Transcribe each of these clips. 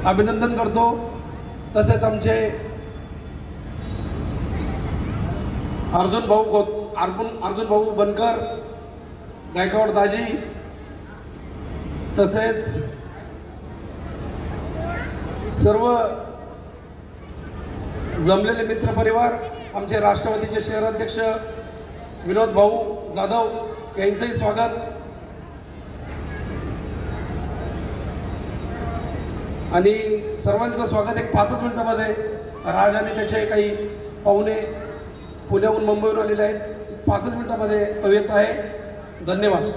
अभिनंदन करतो। तसेच आमचे अर्जुन भाऊ बनकर, गायकवाड दाजी, तसेच सर्व जमलेले मित्र परिवार, आमचे राष्ट्रवादीचे शहराध्यक्ष विनोद भाऊ जाधव यांचंही स्वागत। आणि सर्वांचं स्वागत एक 5 मिनिटांमध्ये। राज आणि त्याचे काही पाहुणे पुण्याहून मुंबईहून आलेले आहेत। 5 मिनिटांमध्ये तो येत आहे। धन्यवाद।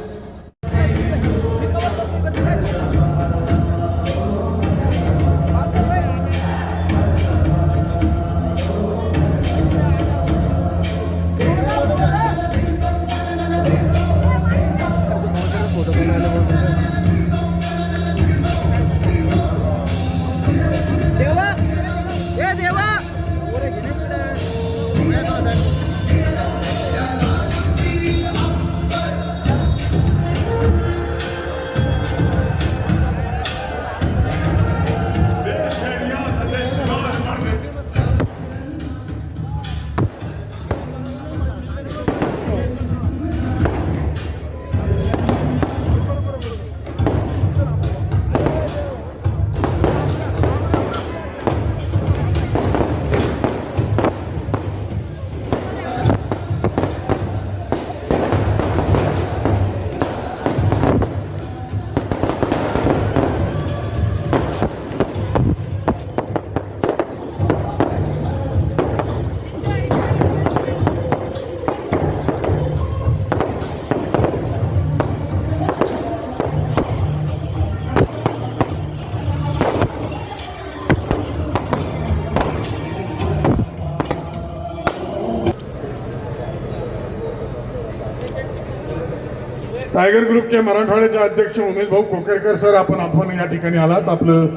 टायगर ग्रुपचे मराठवाड्याचे अध्यक्ष उमेश भाऊ कोकेरकर सर, आपण या ठिकाणी आलात। आपलं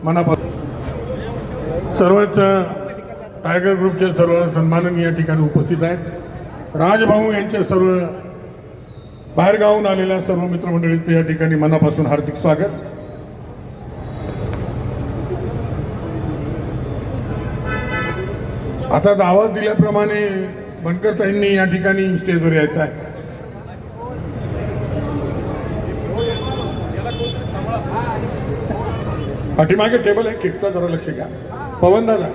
मनापासून सर्वच टायगर ग्रुपचे सर्व सन्माननीय या ठिकाणी उपस्थित आहेत। राजभाऊ यांचे सर्व बाहेरगावून आलेल्या सर्व मित्रमंडळींचे या ठिकाणी मनापासून हार्दिक स्वागत। आता आवाज दिल्याप्रमाणे बनकर ताईंनी या ठिकाणी स्टेजवर यायचं आहे। पाठीमागे टेबल आहे, केकचा जरा लक्ष घ्या। पवन दादा,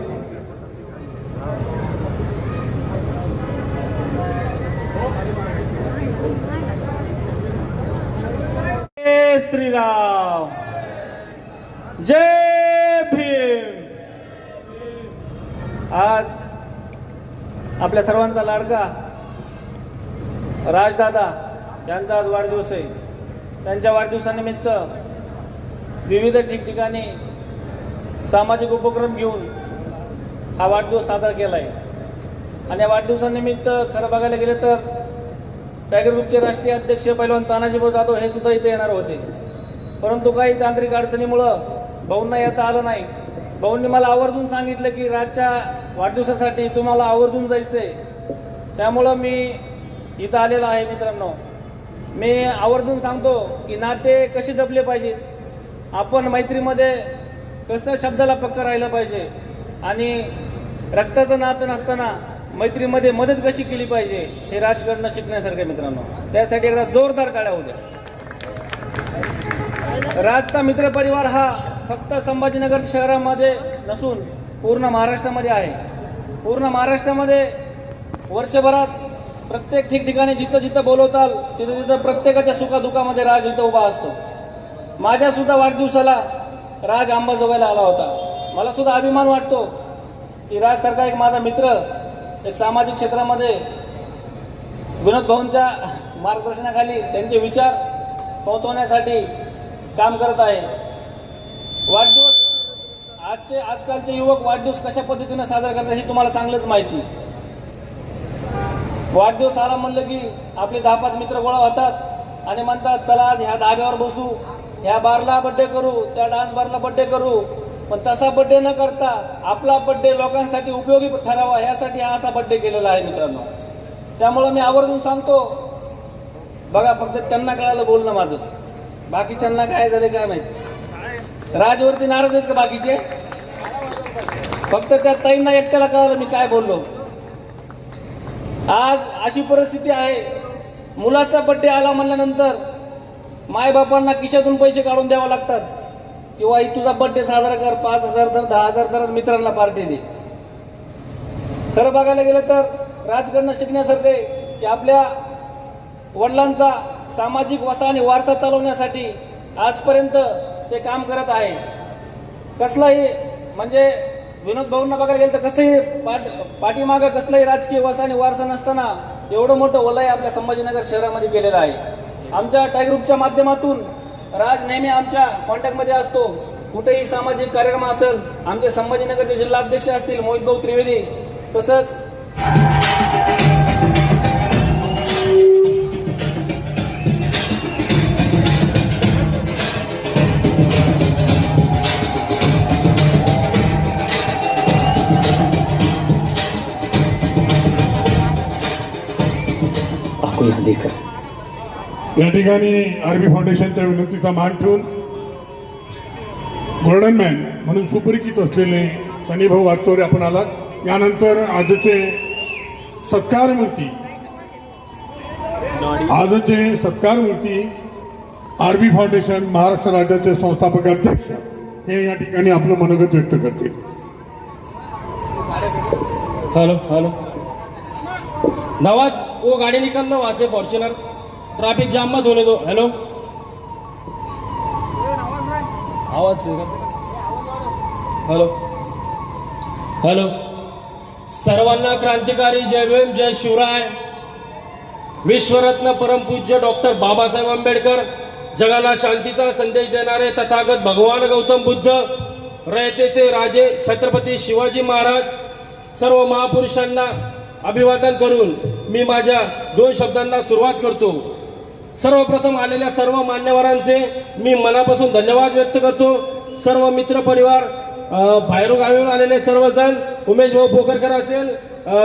जय श्रीराम, जय भीम। आज आपल्या सर्वांचा लाडका राजदादा यांचा आज वाढदिवस आहे। त्यांच्या वाढदिवसानिमित्त विविध ठिकठिकाणी सामाजिक उपक्रम घेऊन हा वाढदिवस साजरा केला आहे। आणि या वाढदिवसानिमित्त खरं बघायला गेलं तर टायगर ग्रुपचे राष्ट्रीय अध्यक्ष पैलवान तानाजीभाऊ जाधव हे सुद्धा इथे येणार होते, परंतु काही तांत्रिक अडचणीमुळं भाऊंना येता आलं नाही। भाऊंनी मला आवर्जून सांगितलं की राजच्या वाढदिवसासाठी तुम्हाला आवर्जून जायचं आहे, त्यामुळं मी इथं आलेलो आहे। मित्रांनो, मी आवर्जून सांगतो की नाते कसे जपले पाहिजेत, आपण मैत्रीमध्ये कसं शब्दाला पक्का राहिलं पाहिजे, आणि रक्ताचं नातं नसताना मैत्रीमध्ये मदत कशी केली पाहिजे हे राजकडनं शिकण्यासारखं मित्रांनो। त्यासाठी एकदा जोरदार टाळ्या होऊ द्या। राजचा मित्रपरिवार हा फक्त संभाजीनगर शहरामध्ये नसून पूर्ण महाराष्ट्रामध्ये आहे। पूर्ण महाराष्ट्रामध्ये वर्षभरात प्रत्येक ठिकठिकाणी जिथं जिथं बोलवताल तिथं तिथं प्रत्येकाच्या सुखादुखामध्ये राज इथं उभा असतो। माझ्या सुद्धा वाढदिवसाला राज अंबाजोगाईला आला होता। मला सुद्धा अभिमान वाटतो की राजसारखा एक माझा मित्र एक सामाजिक क्षेत्रामध्ये विनोद भाऊंच्या मार्गदर्शनाखाली त्यांचे विचार पोहोचवण्यासाठी काम करत आहे। वाढदिवस आजकालचे युवक वाढदिवस कशा पद्धतीने साजरा करतात हे तुम्हाला चांगलंच माहिती। वाढदिवस आला म्हणलं की आपले 10-5 मित्र गोळा होतात आणि म्हणतात चला आज ह्या धाब्यावर बसू, ह्या बारला बड्डे करू, त्या डान्स बारला बड्डे करू। पण तसा बड्डे न करता आपला बड्डे लोकांसाठी उपयोगी ठरावा यासाठी हा असा बड्डे केलेला आहे मित्रांनो। त्यामुळे मी आवर्जून सांगतो, बघा फक्त त्यांना कळालं बोलणं माझं, बाकीच्यांना काय झालं काय माहिती। राजवरती नाराज आहेत का बाकीचे? फक्त त्या ताईंना एकट्याला कळलं मी काय बोललो. आज अशी परिस्थिती आहे, मुलाचा बड्डे आला म्हणल्यानंतर मायबापांना खिशातून पैसे काढून द्यावे लागतात, किंवा तुझा बड्डे साजरा कर, 5,000 तर 10,000 तर मित्रांना पार्टी दे. खरं बघायला गेलं तर राजकारण शिकण्यासारखं आहे की आपल्या वडिलांचा सामाजिक वसा आणि वारसा चालवण्यासाठी आजपर्यंत ते काम करत आहे. कसलाही म्हणजे विनोद भाऊंना बघायला गेलं तर कसंही पाठीमागं कसलाही राजकीय वसा आणि वारसा नसताना एवढं मोठं वलय आपल्या संभाजीनगर शहरामध्ये केलेलं आहे. आमच्या टायगर ग्रुपच्या माध्यमातून राज नेहमी आमच्या कॉन्टॅक्टमध्ये असतो. कुठेही सामाजिक कार्यक्रम असेल, आमचे संभाजीनगरचे जिल्हाध्यक्ष असतील मोहित भाऊ त्रिवेदी, तसंच या ठिकाणी आरबी फाउंडेशनच्या विनंतीचा मान ठेवून गोल्डन मॅन म्हणून सुपरिचित असलेले सनीभाऊ वागचौरे आपण आलात. यानंतर आजचे सत्कारमूर्ती आरबी फाउंडेशन महाराष्ट्र राज्याचे संस्थापक अध्यक्ष हे या ठिकाणी आपलं मनोगत व्यक्त करतील. हेलो हेलो नवाज, वो गाड़ी निकाल लो वहां से, फॉर्च्यूनर. ट्रैफिक जाम मत होने दो. हेलो, आवाज हेलो हेलो. सर्वांना क्रांतिकारी जय भीम, जय शिवराय. विश्वरत्न परमपूज्य डॉक्टर बाबासाहेब आंबेडकर, जगाला शांतीचा संदेश देणारे तथागत भगवान गौतम बुद्ध, रयतेचे राजे छत्रपती शिवाजी महाराज, सर्व महापुरुषांना अभिवादन करून मी माझ्या 2 शब्दांना सुरुवात करतो. सर्वप्रथम आलेल्या सर्व मान्यवरांचे मी मनापासून धन्यवाद व्यक्त करतो. सर्व मित्र परिवार, बाहेरून आलेले सर्वजण, उमेश भाऊ पोकरकर असेल,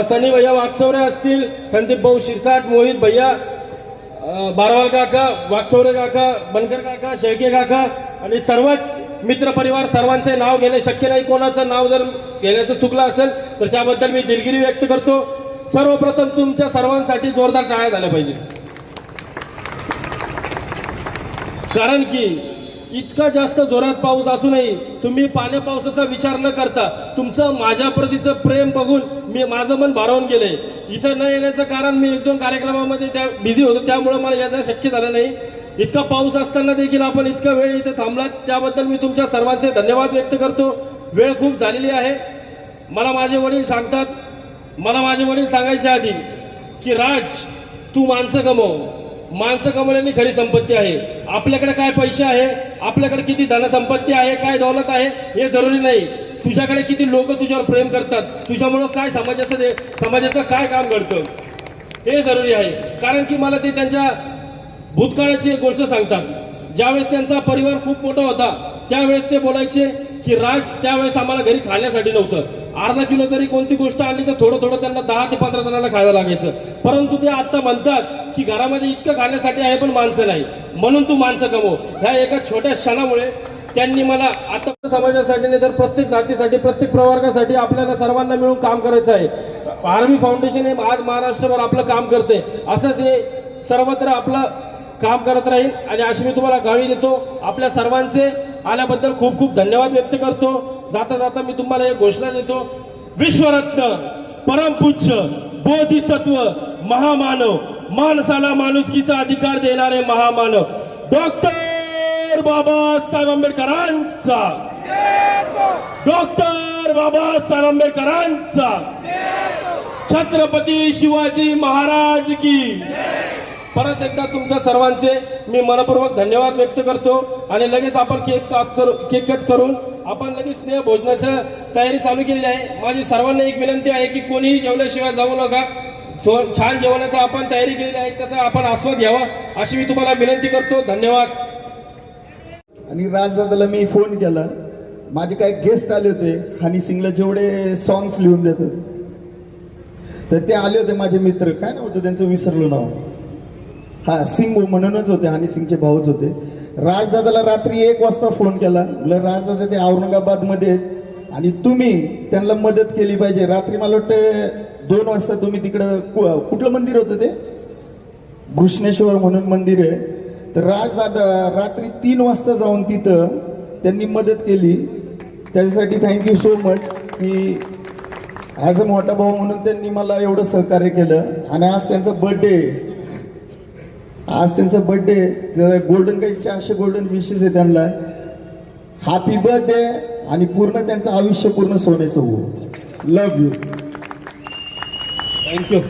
सनी भैया वागचौरे असतील, संदीप भाऊ शिरसाट, मोहित भैया, बारवाल काका, वागचौरे काका, बनकर काका, शेळके काका आणि सर्वच मित्र परिवार, सर्वांचे नाव घेणे शक्य नाही. कोणाचं नाव जर घेण्याचं चुकलं असेल तर त्याबद्दल मी दिलगिरी व्यक्त करतो. सर्वप्रथम तुमच्या सर्वांसाठी जोरदार टाळ्या झाल्या पाहिजे, कारण की इतका जास्त जोरात पाऊस असूनही तुम्ही पाण्या पावसाचा विचार न करता तुमचं माझ्या प्रतीचं प्रेम बघून माझं मन भारावून गेलंय. इथं न येण्याचं कारण मी 1-2 कार्यक्रमामध्ये त्या बिझी होतो, त्यामुळे मला येणं शक्य झालं नाही. इतका पाऊस असताना देखील आपण इतका वेळ इथे थांबलात, त्याबद्दल मी तुमच्या सर्वांचे धन्यवाद व्यक्त करतो. वेळ खूप झालेली आहे. मला माझे वडील सांगायच्या आधी की राज, तू माणसं कमव. माणसं कमवल्याने खरी संपत्ती आहे. आपल्याकडे काय पैसे आहे, आपल्याकडे किती धनसंपत्ती आहे, काय दौलत आहे हे जरुरी नाही. तुझ्याकडे किती लोक तुझ्यावर प्रेम करतात, तुझ्यामुळं काय समाजाचं काय काम घडतं हे जरुरी आहे. कारण की मला ते त्यांच्या भूतकाळाची एक गोष्ट सांगतात. ज्यावेळेस त्यांचा परिवार खूप मोठा होता त्यावेळेस ते बोलायचे की राज, त्यावेळेस आम्हाला घरी खाण्यासाठी नव्हतं. अर्धा किलो जरी कोणती गोष्ट आणली तर थोडं थोडं त्यांना 10 ते 15 जणांना खायला लागायचं. परंतु ते आता म्हणतात की घरामध्ये इतकं खाण्यासाठी आहे पण माणसं नाही, म्हणून तू माणसं कमव. ह्या एका छोट्या क्षणामुळे त्यांनी मला आता समाजासाठी नाही तर प्रत्येक जातीसाठी, प्रत्येक प्रवर्गासाठी आपल्याला सर्वांना मिळून काम करायचं आहे. आर्मी फाउंडेशन हे आज महाराष्ट्रभर आपलं काम करते. असंच हे सर्वत्र आपलं काम करत राहील आणि अशी मी तुम्हाला गावी देतो. आपल्या सर्वांचे आल्याबद्दल खूप खूप धन्यवाद व्यक्त करतो. जाता जाता मी तुम्हाला एक घोषणा देतो. विश्वरत्न परमपूज्य बोधिसत्व महामानव, माणसाला माणुसकीचा अधिकार देणारे महामानव डॉक्टर बाबासाहेब आंबेडकरांचा, डॉक्टर बाबासाहेब आंबेडकरांचा, छत्रपती शिवाजी महाराज की. परत एकदा तुमच्या सर्वांचे मी मनपूर्वक धन्यवाद व्यक्त करतो आणि लगेच आपण केक कट करून आपण लगेच स्नेह भोजनाची तयारी चालू केलेली आहे. माझी सर्वांना एक विनंती आहे की कोणीही जेवल्याशिवाय जाऊ नका. छान जेवणाचा आपण तयारी केलेली आहे, त्याचा आपण आस्वाद घ्यावा अशी मी तुम्हाला विनंती करतो. धन्यवाद. आणि राजदादाला मी फोन केला, माझे काही गेस्ट आले होते हनी सिंगला जेवढे सॉंग्स लिहून देतात, तर ते आले होते माझे मित्र. काय नाव होतं त्यांचं, विसरलो नाव. हा, सिंग म्हणूनच होते, हनी सिंगचे भाऊच होते. राजदादाला रात्री 1 वाजता फोन केला, म्हणलं राजदादा ते औरंगाबादमध्ये आहेत आणि तुम्ही त्यांना मदत केली पाहिजे. रात्री मला वाटतं 2 वाजता तुम्ही तिकडं कुठलं मंदिर होतं ते, घृष्णेश्वर म्हणून मंदिर आहे. तर राजदादा रात्री 3 वाजता जाऊन तिथं त्यांनी मदत केली. त्याच्यासाठी थँक्यू सो मच की ॲज अ मोठा भाऊ म्हणून त्यांनी मला एवढं सहकार्य केलं. आणि आज त्यांचा बर्थडे गोल्डन काही 400 गोल्डन विशेष आहे त्यांना. हॅपी बर्थडे आणि पूर्ण त्यांचं आयुष्य पूर्ण सोन्याचं हो. Love you. थँक्यू.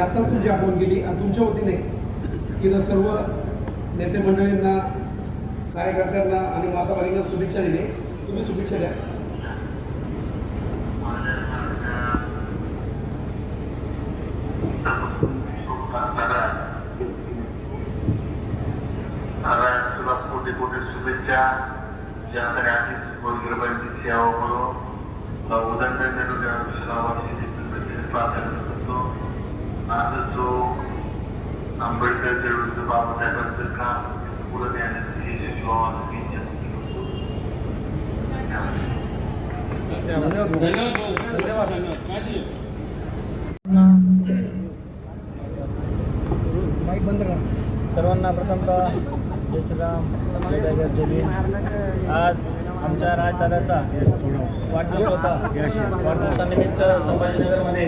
आत्ताच तुमची आठवण केली आणि तुमच्या वतीने इथं सर्व नेते मंडळींना, कार्यकर्त्यांना आणि माता भगिनींना शुभेच्छा दिली. तुम्ही शुभेच्छा द्या. तुला कोटी कोटी शुभेच्छा. ज्याकडे आधीच गोरगरिबांची सेवा करू उदाहरण प्राधान्य करतो. आज जो आंबेडकर चळवळीचं बाबासाहेबांचं काम पुढे नेण्यासाठी धन्यवाद. माईक बंद करा. सर्वांना प्रथमतः जय श्रीराम, जय टायगर, जय भीम. आज आमच्या राजदादाचा वाढदिवस होता. वाढदिवसानिमित्त संभाजीनगरमध्ये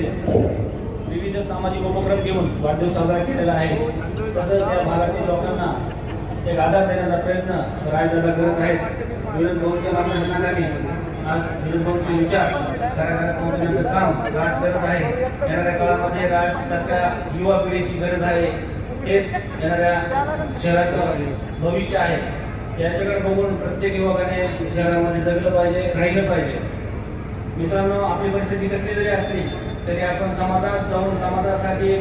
विविध सामाजिक उपक्रम घेऊन वाढदिवस साजरा केलेला आहे. तसंच या भागातील लोकांना एक आधार देण्याचा प्रयत्न राजदादा करत आहेत. विनोद भाऊंच्या मार्गदर्शनाखाली आज विनोद भाऊंचे विचार घराघरात पोहोचण्याचं काम राज करत आहे. येणाऱ्या काळामध्ये राजसारख्या युवा पिढीची गरज आहे. हेच येणाऱ्या शहराचं भविष्य आहे. याच्याकडे बघून प्रत्येक युवकाने शहरामध्ये जगलं पाहिजे, राहिलं पाहिजे. मित्रांनो, आपली परिस्थिती कसली जरी असली तरी आपण समाजात जाऊन समाजासाठी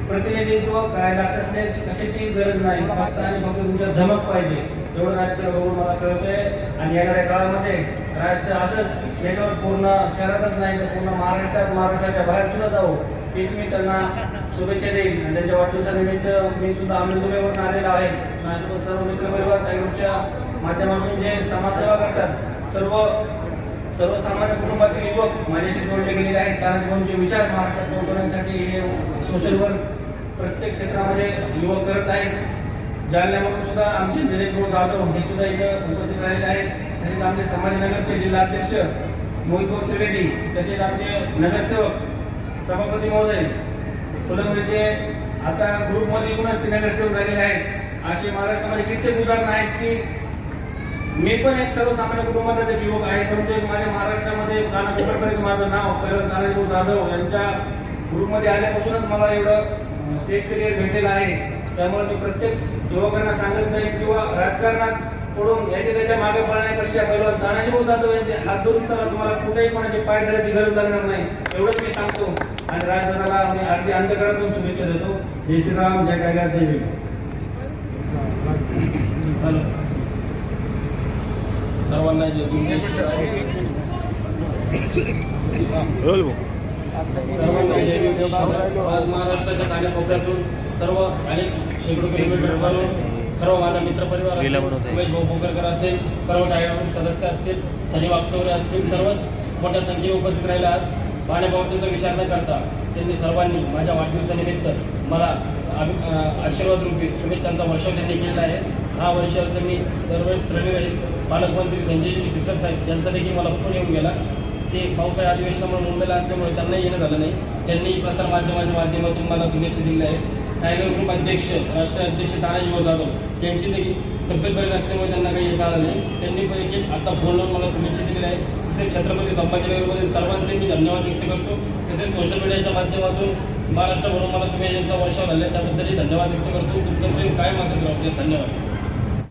प्रतिनिधित्व करायला कशाची गरज नाही. फक्त आणि फक्त तुमच्या धमक पाहिजे. एवढं राजकारण बघून मला कळतंय. आणि येणाऱ्या काळामध्ये राज्य असंच याच्यावर पूर्ण शहरातच नाही तर पूर्ण महाराष्ट्राच्या बाहेर सुद्धा जाऊ, हेच मी त्यांना शुभेच्छा देईल. आणि त्यांच्या वाढदिवसानिमित्त मी सुद्धा अंमलबजावणीवरून आलेलो आहे. माझ्यासोबत सर्व मित्रपरिवार टायगरच्या माध्यमातून जे समाजसेवा करतात, सर्वसामान्य कुटुंबातील युवक माझ्याशी जोडले गेलेले आहेत. तानाजीभाऊंचे विचार महाराष्ट्रात पोहोचवण्यासाठी हे सोशल वर्क प्रत्येक क्षेत्रामध्ये युवक करत आहेत. जालन्यामधून सुद्धा आमचे निलेश भाऊ जाधव हे सुद्धा इथं उपस्थित राहिलेले आहेत. तसेच आमचे संभाजीनगरचे जिल्हाध्यक्ष मोहित भाऊ त्रिवेदी, तसेच आमचे नगरसेवक सभापती महोदय फुलंब्रीचे आता ग्रुपमध्ये येऊनच ते नगरसेवक झालेले आहेत. असे महाराष्ट्रामध्ये कित्येक उदाहरण आहेत की मी पण एक सर्वसामान्य कुटुंबाचा एक युवक आहे. परंतु एक माझ्या महाराष्ट्रामध्ये कानाकोपऱ्यापर्यंत माझं नाव पहिलं तानाजीभाऊ जाधव यांच्या ग्रुपमध्ये आल्यापासूनच मला एवढं स्टेज करिअर भेटलेलं आहे. त्यामुळे मी प्रत्येक युवकांना सांगत जाईल किंवा राजकारणात पडून याच्या त्याच्या मागे पडण्यापेक्षा पहिलं तानाजीभाऊ जाधव यांचे हात धरून चला, तुम्हाला कुठेही कोणाचे पाय धरायची गरज लागणार नाही, एवढंच मी सांगतो. आणि राजदादाला मी अगदी अंतकरणातून शुभेच्छा देतो. जय श्रीराम, जय टायगर, जय भीम. सर्वांना जय भीम. सर्वांना जय भीम. आज महाराष्ट्राच्या कानाकोपऱ्यातून सर्व अनेक शेकडो किलोमीटर वरून सर्व माझा मित्रपरिवार असेल, उमेश भाऊ भोकरकर असेल, सर्व टायगर सदस्य असतील, सनी वागचौरे असतील, सर्वच मोठ्या संख्येने उपस्थित राहिले आहात. पाण्यापावसाचा विचार न करता त्यांनी सर्वांनी माझ्या वाढदिवसानिमित्त मला आशीर्वाद रूपी शुभेच्छांचा वर्षाव त्यांनी केलेला आहे. हा वर्षाचा मी दरवेळेस रविवारी पालकमंत्री संजयजी सिसर साहेब यांचा देखील मला फोन येऊन गेला. ते पावसाळी अधिवेशनामुळे मुंबईला असल्यामुळे त्यांनाही येणं झालं नाही. त्यांनी प्रसार माध्यमाच्या माध्यमातून मला शुभेच्छा दिल्या आहेत. टायगर ग्रुप अध्यक्ष, राष्ट्रीय अध्यक्ष तानाजीभाऊ जाधव यांची देखील तब्येत बरी नसल्यामुळे त्यांना काही येता आलं नाही. त्यांनी देखील आता फोनवर मला शुभेच्छा दिलेल्या आहेत. तसेच छत्रपती संभाजीनगरमधील सर्वांचे मी धन्यवाद व्यक्त करतो. तसेच सोशल मीडियाच्या माध्यमातून महाराष्ट्रभरून मला शुभेच्छांचा वर्षाव झाला त्याबद्दलही धन्यवाद व्यक्त करतो. तुमचं प्रेम कायम असत राहू. धन्यवाद.